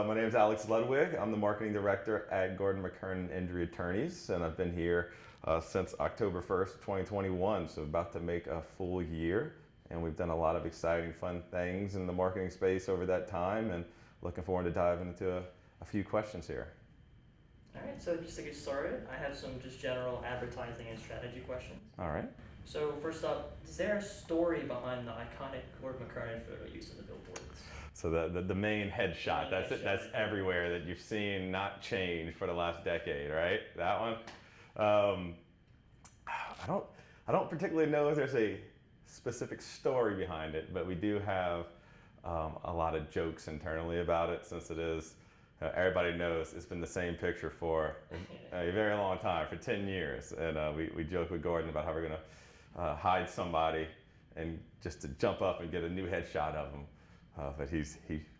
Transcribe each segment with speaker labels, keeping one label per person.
Speaker 1: My name is Alex Ludwig. I'm the marketing director at Gordon McKernan Injury Attorneys, and I've been here since October 1st, 2021, so about to make a full year. And we've done a lot of exciting, fun things in the marketing space over that time, and looking forward to diving into a few questions here.
Speaker 2: All right, so just to get started, I have some just general advertising and strategy questions.
Speaker 1: All right.
Speaker 2: So first up, is there a story behind the iconic Gordon McKernan photo used in the billboards?
Speaker 1: So the main headshot, that's everywhere that you've seen not change for the last decade, right? That one. I don't particularly know if there's a specific story behind it, but we do have a lot of jokes internally about it, since it is, everybody knows it's been the same picture for a very long time, for 10 years. And we joke with Gordon about how we're gonna hide somebody and just to jump up and get a new headshot of him. But he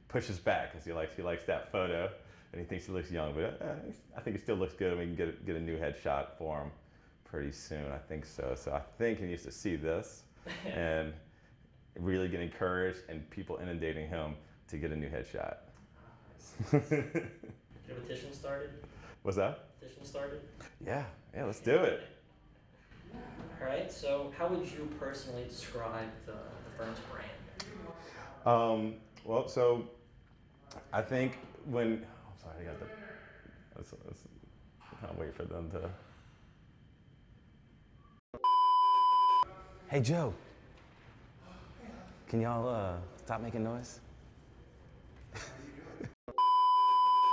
Speaker 1: pushes back because he likes that photo, and he thinks he looks young. But I think he still looks good, and we can get a new headshot for him pretty soon. I think so. So I think he needs to see this and really get encouraged, and people inundating him to get a new headshot.
Speaker 2: Get a petition started?
Speaker 1: What's that?
Speaker 2: Petition started?
Speaker 1: Yeah, let's do it.
Speaker 2: All right, so how would you personally describe the firm's brand?
Speaker 1: Well, so I think I'm sorry, I got let's kind of wait for them to. Hey, Joe, can y'all stop making noise?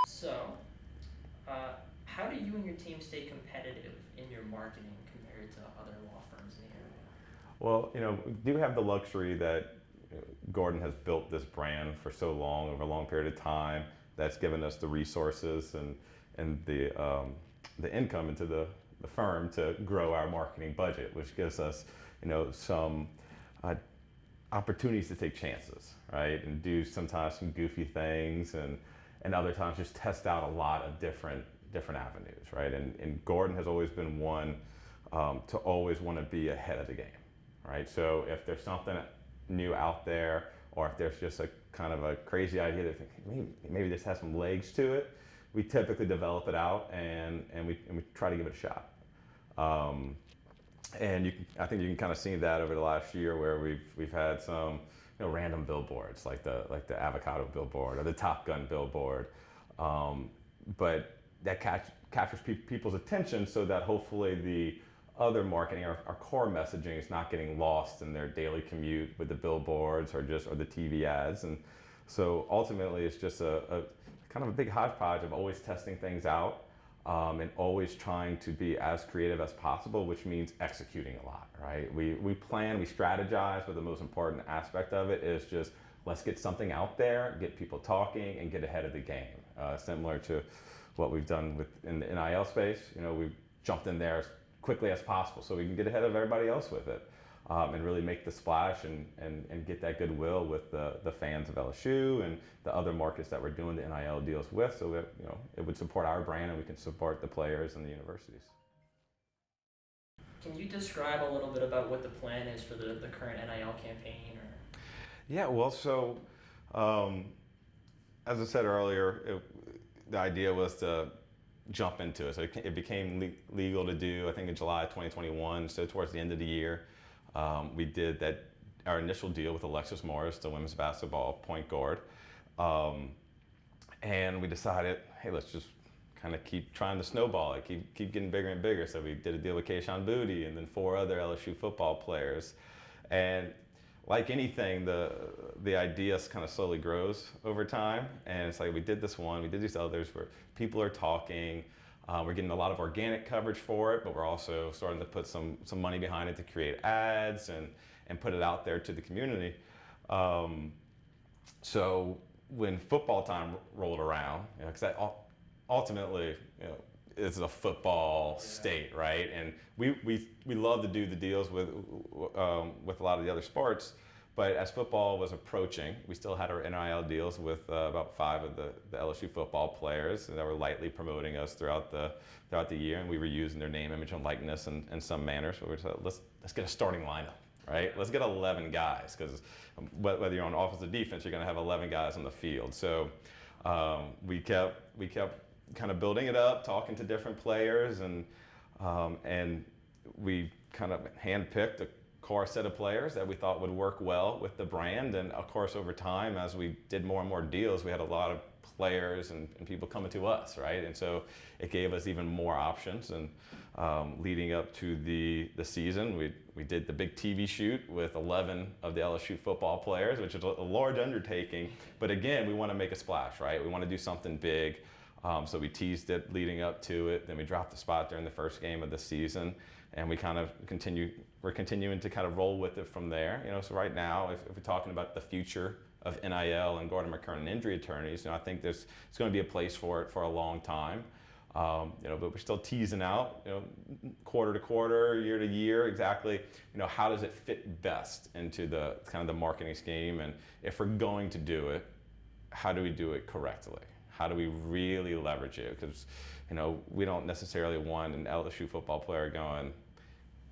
Speaker 2: So, how do you and your team stay competitive in your marketing compared to other law firms in the area?
Speaker 1: Well, we do have the luxury that Gordon has built this brand for so long, over a long period of time, that's given us the resources and the income into the firm to grow our marketing budget, which gives us, some opportunities to take chances, right? And do sometimes some goofy things, and other times just test out a lot of different avenues, right? And Gordon has always been one to always want to be ahead of the game, right? So if there's something new out there, or if there's just a kind of a crazy idea that maybe this has some legs to it, we typically develop it out and we try to give it a shot. And I think you can kind of see that over the last year, where we've had some random billboards like the avocado billboard or the Top Gun billboard, but that captures people's attention, so that hopefully the other marketing, our core messaging, is not getting lost in their daily commute with the billboards or the TV ads. And so ultimately it's just a kind of a big hodgepodge of always testing things out, and always trying to be as creative as possible, which means executing a lot, right? We plan, we strategize, but the most important aspect of it is just, let's get something out there, get people talking, and get ahead of the game. Similar to what we've done in the NIL space, we've jumped in there as quickly as possible so we can get ahead of everybody else with it, and really make the splash and get that goodwill with the fans of LSU and the other markets that we're doing the NIL deals with, so that it would support our brand and we can support the players and the universities.
Speaker 2: Can you describe a little bit about what the plan is for the current NIL campaign?
Speaker 1: Yeah, well, so as I said earlier, the idea was to jump into it. So it became legal to do, I think, in July 2021. So towards the end of the year, we did our initial deal with Alexis Morris, the women's basketball point guard. And we decided, hey, let's just kind of keep trying to snowball it, keep getting bigger and bigger. So we did a deal with Kayshon Boutte and then 4 other LSU football players. And like anything, the idea kind of slowly grows over time. And it's like, we did this one, we did these others where people are talking. We're getting a lot of organic coverage for it, but we're also starting to put some money behind it to create ads and put it out there to the community. So when football time rolled around, because ultimately, it's a football state, right? And we love to do the deals with a lot of the other sports, but as football was approaching, we still had our NIL deals with about 5 of the LSU football players that were lightly promoting us throughout the year, and we were using their name, image, and likeness in some manner. So we said, let's get a starting lineup, right? Let's get 11 guys, because whether you're on offense or defense, you're going to have 11 guys on the field. So We kept kind of building it up, talking to different players, and we kind of handpicked a core set of players that we thought would work well with the brand. And of course, over time, as we did more and more deals, we had a lot of players and people coming to us, right? And so it gave us even more options. And leading up to the season, we did the big TV shoot with 11 of the LSU football players, which is a large undertaking. But again, we want to make a splash, right? We want to do something big. So we teased it leading up to it. Then we dropped the spot during the first game of the season. And we kind of we're continuing to kind of roll with it from there. So right now, if we're talking about the future of NIL and Gordon McKernan injury attorneys, I think it's going to be a place for it for a long time. But we're still teasing out, quarter to quarter, year to year, exactly, how does it fit best into the kind of the marketing scheme, and if we're going to do it, how do we do it correctly? How do we really leverage it? Because, we don't necessarily want an LSU football player going,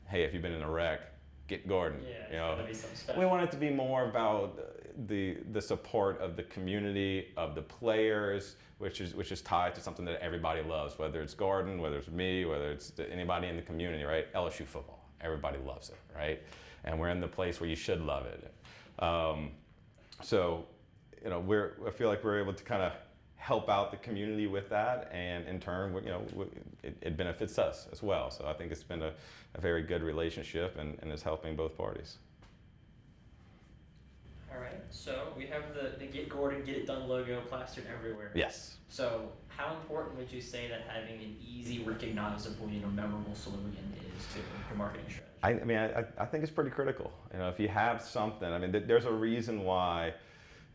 Speaker 1: hey, if you've been in a wreck, get Gordon.
Speaker 2: Yeah, it's gotta be something special.
Speaker 1: We want it to be more about the support of the community, of the players, which is tied to something that everybody loves, whether it's Gordon, whether it's me, whether it's anybody in the community, right? LSU football, everybody loves it, right? And we're in the place where you should love it. So, I feel like we're able to kind of help out the community with that, and in turn, it benefits us as well. So I think it's been a very good relationship, and is helping both parties.
Speaker 2: All right, so we have the Get Gordon, Get It Done logo plastered everywhere.
Speaker 1: Yes.
Speaker 2: So how important would you say that having an easy, recognizable, memorable slogan is to your marketing strategy?
Speaker 1: I think it's pretty critical. If you have something, there's a reason why,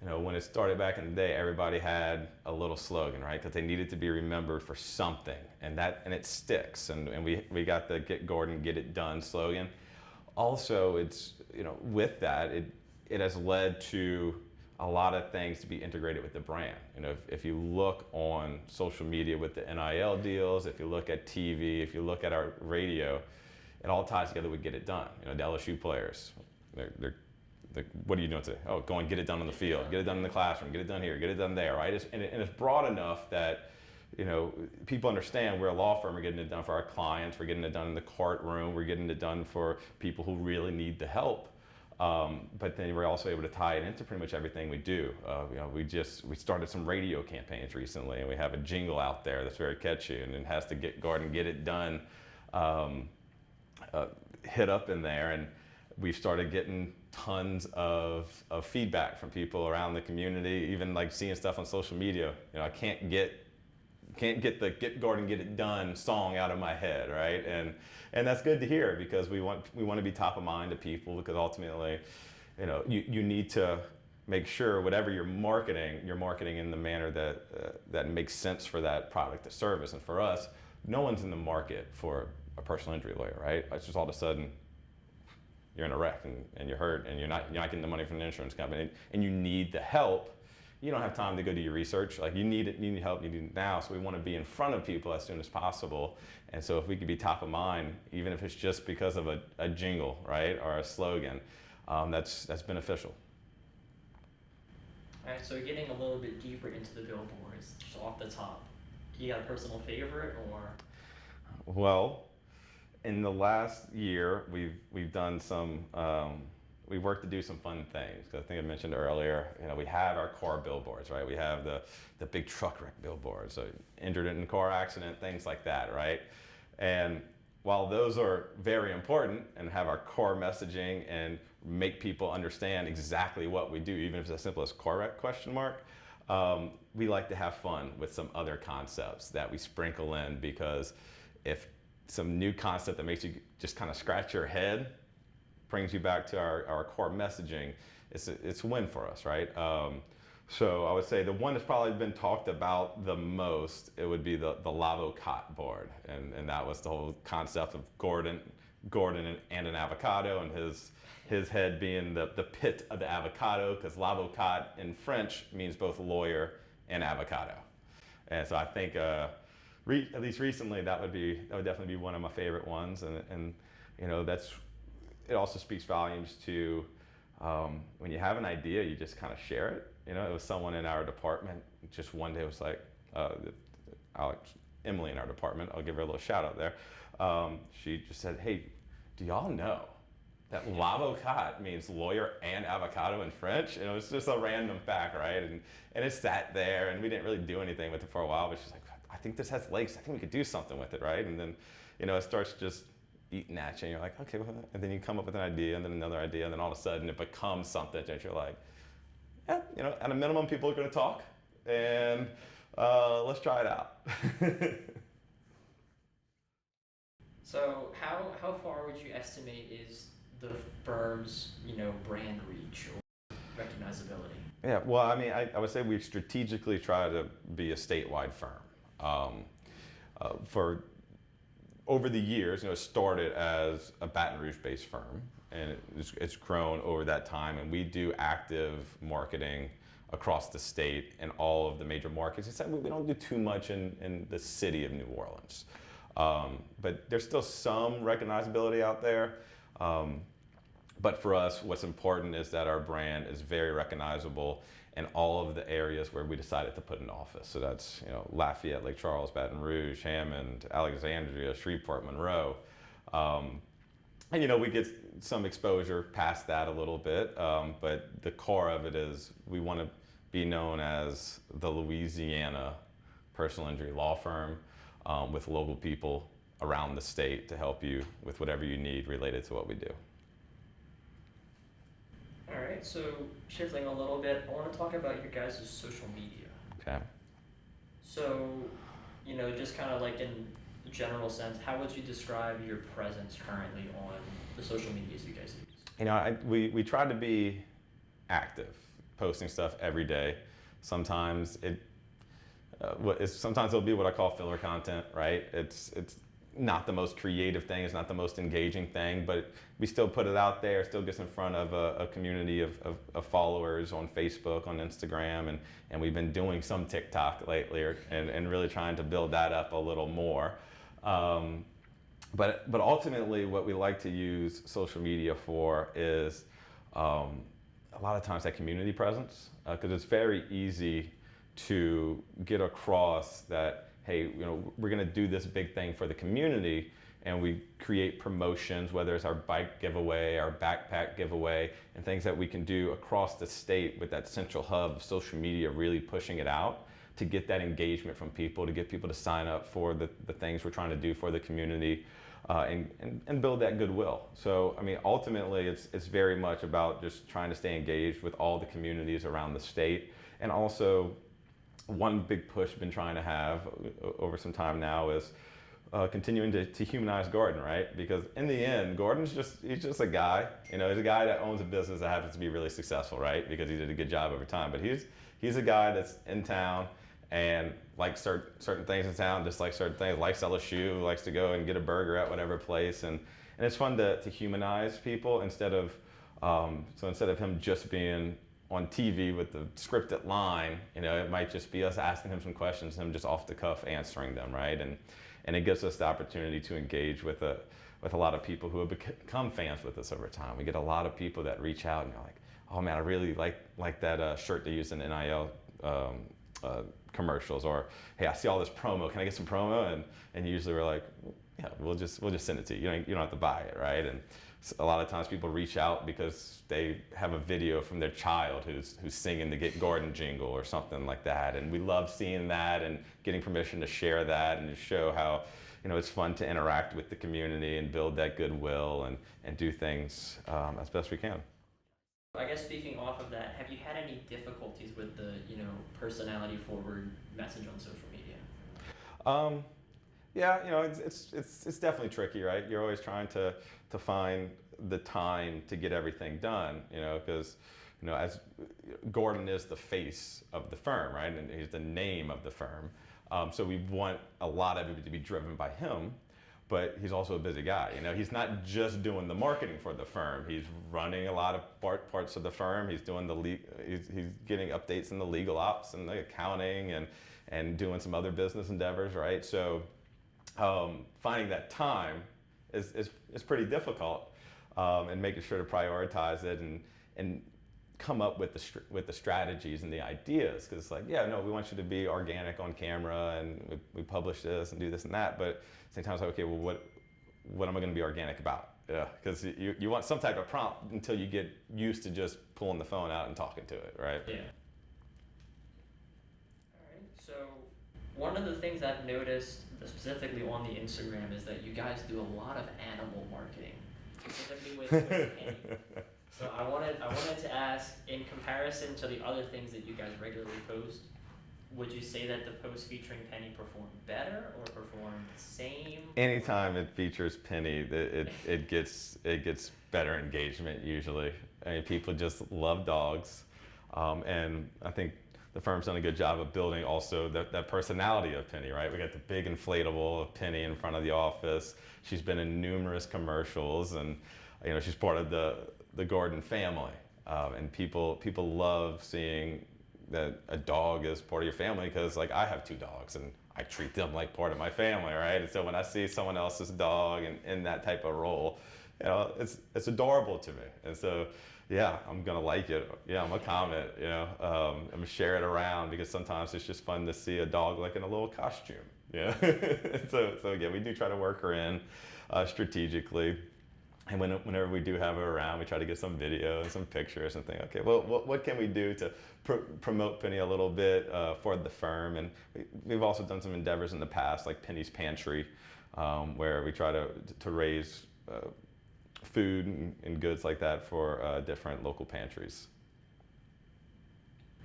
Speaker 1: when it started back in the day, everybody had a little slogan, right? Because they needed to be remembered for something, and it sticks. And we got the Get Gordon, Get It Done slogan. Also, it's, with that, it has led to a lot of things to be integrated with the brand. If you look on social media with the NIL deals, if you look at TV, if you look at our radio, it all ties together with Get It Done. The LSU players, they're what are you doing today? Oh, go and get it done on the field, get it done in the classroom, get it done here, get it done there, right? And it's broad enough that, people understand we're a law firm, we're getting it done for our clients, we're getting it done in the courtroom, we're getting it done for people who really need the help. But then we're also able to tie it into pretty much everything we do. We started some radio campaigns recently, and we have a jingle out there that's very catchy, and it has to Get Gordon, Get It Done hit up in there, and we've started getting tons of feedback from people around the community, even like seeing stuff on social media. I can't get the Get Gordon, Get It Done song out of my head, right? And that's good to hear, because we want to be top of mind to people, because ultimately, you need to make sure whatever you're marketing in the manner that makes sense for that product or service. And for us, no one's in the market for a personal injury lawyer, right? It's just all of a sudden you're in a wreck and you're hurt and you're not getting the money from the insurance company, and you need the help. You don't have time to go do your research. Like, you need help, you need it now. So we want to be in front of people as soon as possible. And so if we could be top of mind, even if it's just because of a jingle, right, or a slogan, that's beneficial.
Speaker 2: All right, so getting a little bit deeper into the billboards, just off the top, you got a personal favorite, or?
Speaker 1: Well, in the last year, we've done some. We worked to do some fun things. Because I think I mentioned earlier, we have our core billboards, right? We have the big truck wreck billboards, so injured in a car accident, things like that, right? And while those are very important and have our core messaging and make people understand exactly what we do, even if it's as simple as car wreck ? We like to have fun with some other concepts that we sprinkle in, because if some new concept that makes you just kind of scratch your head brings you back to our core messaging, it's a win for us, right? So I would say the one that's probably been talked about the most, it would be the Lavo Cot board, and that was the whole concept of Gordon and an avocado, and his head being the pit of the avocado, because Lavo Cot in French means both lawyer and avocado. And so I think at least recently, that would definitely be one of my favorite ones, and it also speaks volumes to when you have an idea, you just kind of share it, You know, it was someone in our department. Just one day was like, Alex, Emily in our department. I'll give her a little shout out there. She just said, "Hey, do y'all know that l'avocat means lawyer and avocado in French?" And it was just a random fact, right? And it sat there, and we didn't really do anything with it for a while. But she's like, "I think this has legs. I think we could do something with it, right?" And then, you know, it starts just eating at you, and you're like, "Okay," well, and then you come up with an idea, and then another idea, and then all of a sudden it becomes something that you're like, "Yeah, you know, at a minimum, people are going to talk, and let's try it out."
Speaker 2: So how far would you estimate is the firm's, you know, brand reach or recognizability?
Speaker 1: Yeah, well, I mean, I would say we strategically try to be a statewide firm. For over the years, you know, it started as a Baton Rouge-based firm, and it's grown over that time, and we do active marketing across the state in all of the major markets. Except we don't do too much in the city of New Orleans. But there's still some recognizability out there. But for us, what's important is that our brand is very recognizable in all of the areas where we decided to put an office. So that's, you know, Lafayette, Lake Charles, Baton Rouge, Hammond, Alexandria, Shreveport, Monroe. And, you know, we get some exposure past that a little bit, but the core of it is we want to be known as the Louisiana personal injury law firm, with local people around the state to help you with whatever you need related to what we do.
Speaker 2: All right, so shifting a little bit, I want to talk about your guys' social media.
Speaker 1: Okay.
Speaker 2: So, you know, just kind of like in a general sense, how would you describe your presence currently on the social medias you guys use?
Speaker 1: You know, we try to be active, posting stuff every day. Sometimes sometimes it'll be what I call filler content, right? It's not the most creative thing, it's not the most engaging thing, but we still put it out there, still gets in front of a community of followers on Facebook, on Instagram, and we've been doing some TikTok lately, and really trying to build that up a little more. But ultimately, what we like to use social media for is a lot of times that community presence, because it's very easy to get across that, hey, you know, we're going to do this big thing for the community, and we create promotions, whether it's our bike giveaway, our backpack giveaway, and things that we can do across the state with that central hub of social media really pushing it out to get that engagement from people, to get people to sign up for the things we're trying to do for the community, and build that goodwill. So, I mean, ultimately, it's very much about just trying to stay engaged with all the communities around the state, and also one big push I've been trying to have over some time now is continuing to humanize Gordon, right? Because in the end, he's just a guy. You know, he's a guy that owns a business that happens to be really successful, right? Because he did a good job over time. But he's a guy that's in town and likes certain things in town, just like certain things, likes to sell a shoe, likes to go and get a burger at whatever place. And it's fun to humanize people instead of him just being on TV with the scripted line, you know, it might just be us asking him some questions, him just off the cuff answering them, right? And it gives us the opportunity to engage with a lot of people who have become fans with us over time. We get a lot of people that reach out and they're like, "Oh man, I really like that shirt they used in NIL commercials," or, "Hey, I see all this promo. Can I get some promo?" And usually we're like, "Yeah, we'll just send it to you. You don't have to buy it, right?" And a lot of times people reach out because they have a video from their child who's singing the Get Gordon jingle or something like that. And we love seeing that and getting permission to share that and to show how, you know, it's fun to interact with the community and build that goodwill and do things as best we can.
Speaker 2: I guess speaking off of that, have you had any difficulties with the, you know, personality forward message on social media?
Speaker 1: Yeah, you know, it's definitely tricky, right? You're always trying to find the time to get everything done, you know, because, you know, as Gordon is the face of the firm, right? And he's the name of the firm. So we want a lot of it to be driven by him, but he's also a busy guy. You know, he's not just doing the marketing for the firm. He's running a lot of parts of the firm. He's doing he's getting updates in the legal ops and the accounting and doing some other business endeavors, right? So finding that time is pretty difficult, and making sure to prioritize it and come up with the strategies and the ideas, because it's like, yeah, no, we want you to be organic on camera, and we publish this and do this and that, but at the same time it's like, okay, well, what am I going to be organic about? Yeah, because you want some type of prompt until you get used to just pulling the phone out and talking to it, right?
Speaker 2: Yeah. All right. So one of the things I've noticed specifically on the Instagram is that you guys do a lot of animal marketing, specifically with Penny. So I wanted to ask, in comparison to the other things that you guys regularly post, would you say that the posts featuring Penny perform better or perform the same?
Speaker 1: Anytime it features Penny, it gets better engagement usually. I mean, people just love dogs, and I think the firm's done a good job of building also that personality of Penny, right? We got the big inflatable of Penny in front of the office. She's been in numerous commercials, and she's part of the Gordon family, and people love seeing that a dog is part of your family, because like I have 2 dogs and I treat them like part of my family, right? And so when I see someone else's dog in that type of role, it's adorable to me. And so, yeah, I'm gonna like it. Yeah, I'm gonna comment. I'm gonna share it around, because sometimes it's just fun to see a dog like in a little costume. Yeah. So again, we do try to work her in strategically. And whenever we do have her around, we try to get some video and some pictures and think, okay, well, what can we do to promote Penny a little bit for the firm? And we've also done some endeavors in the past, like Penny's Pantry, where we try to raise food and goods like that for different local pantries.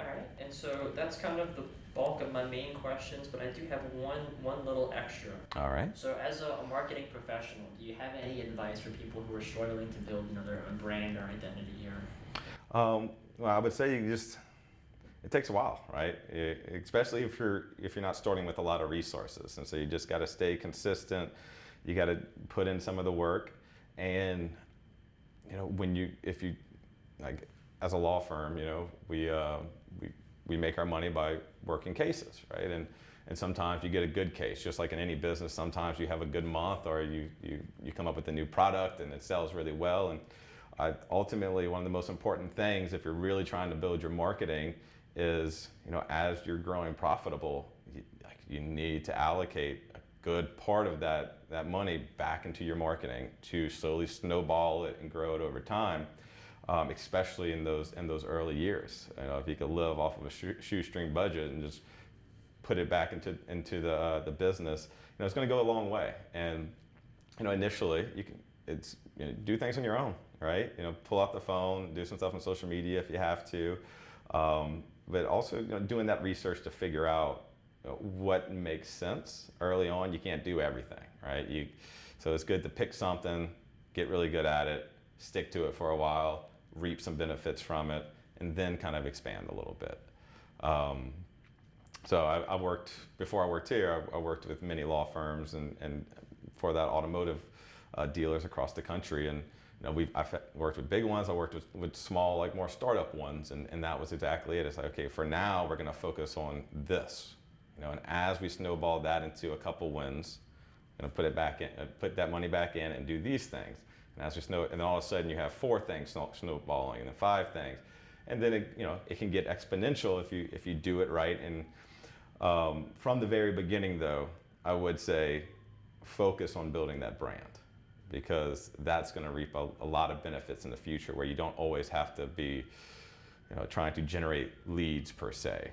Speaker 2: All right, and so that's kind of the bulk of my main questions, but I do have one little extra.
Speaker 1: All right.
Speaker 2: So as a marketing professional, do you have any advice for people who are struggling to build their own brand or identity?
Speaker 1: Well, I would say it takes a while, right? Especially if you're not starting with a lot of resources, and so you just got to stay consistent. You got to put in some of the work, and if you like, as a law firm, we make our money by working cases, right? And sometimes you get a good case, just like in any business. Sometimes you have a good month, or you come up with a new product and it sells really well. And ultimately, one of the most important things, if you're really trying to build your marketing, is as you're growing profitable, you need to allocate a good part of that money back into your marketing to slowly snowball it and grow it over time. Especially in those early years. If you could live off of a shoestring budget and just put it back into the business, it's going to go a long way. And initially you can do things on your own, right? Pull out the phone, do some stuff on social media if you have to, but also doing that research to figure out what makes sense early on. You can't do everything, right? So it's good to pick something, get really good at it, stick to it for a while, reap some benefits from it, and then kind of expand a little bit. So before I worked here, I worked with many law firms and for that automotive dealers across the country. And I've worked with big ones, I worked with small, like more startup ones, and that was exactly it. It's like, okay, for now we're gonna focus on this. And as we snowball that into a couple wins, I'm gonna put that money back in and do these things. And as and then all of a sudden you have 4 things snowballing, and then 5 things, and then it can get exponential if you do it right. And from the very beginning, though, I would say focus on building that brand, because that's going to reap a lot of benefits in the future, where you don't always have to be trying to generate leads per se,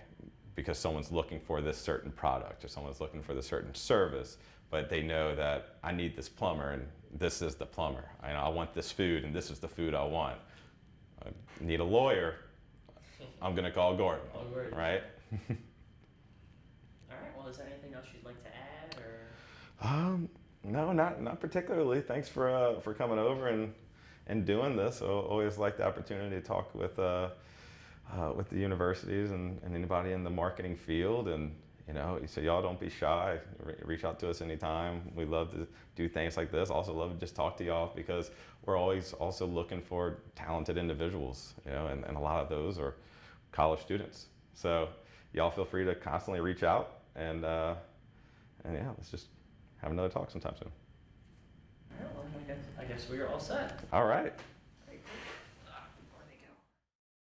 Speaker 1: because someone's looking for this certain product or someone's looking for this certain service, but they know that I need this plumber and this is the plumber. I want this food and this is the food I want. I need a lawyer. I'm gonna call Gordon, right?
Speaker 2: All right. Well, is there anything else you'd like to add, or?
Speaker 1: No, not particularly. Thanks for coming over and doing this. I always like the opportunity to talk with the universities and anybody in the marketing field. And so y'all don't be shy. Reach out to us anytime. We love to do things like this. Also love to just talk to y'all, because we're always also looking for talented individuals, and a lot of those are college students. So y'all feel free to constantly reach out, and yeah, let's just have another talk sometime soon.
Speaker 2: All right, well, I guess we are all set.
Speaker 1: All right.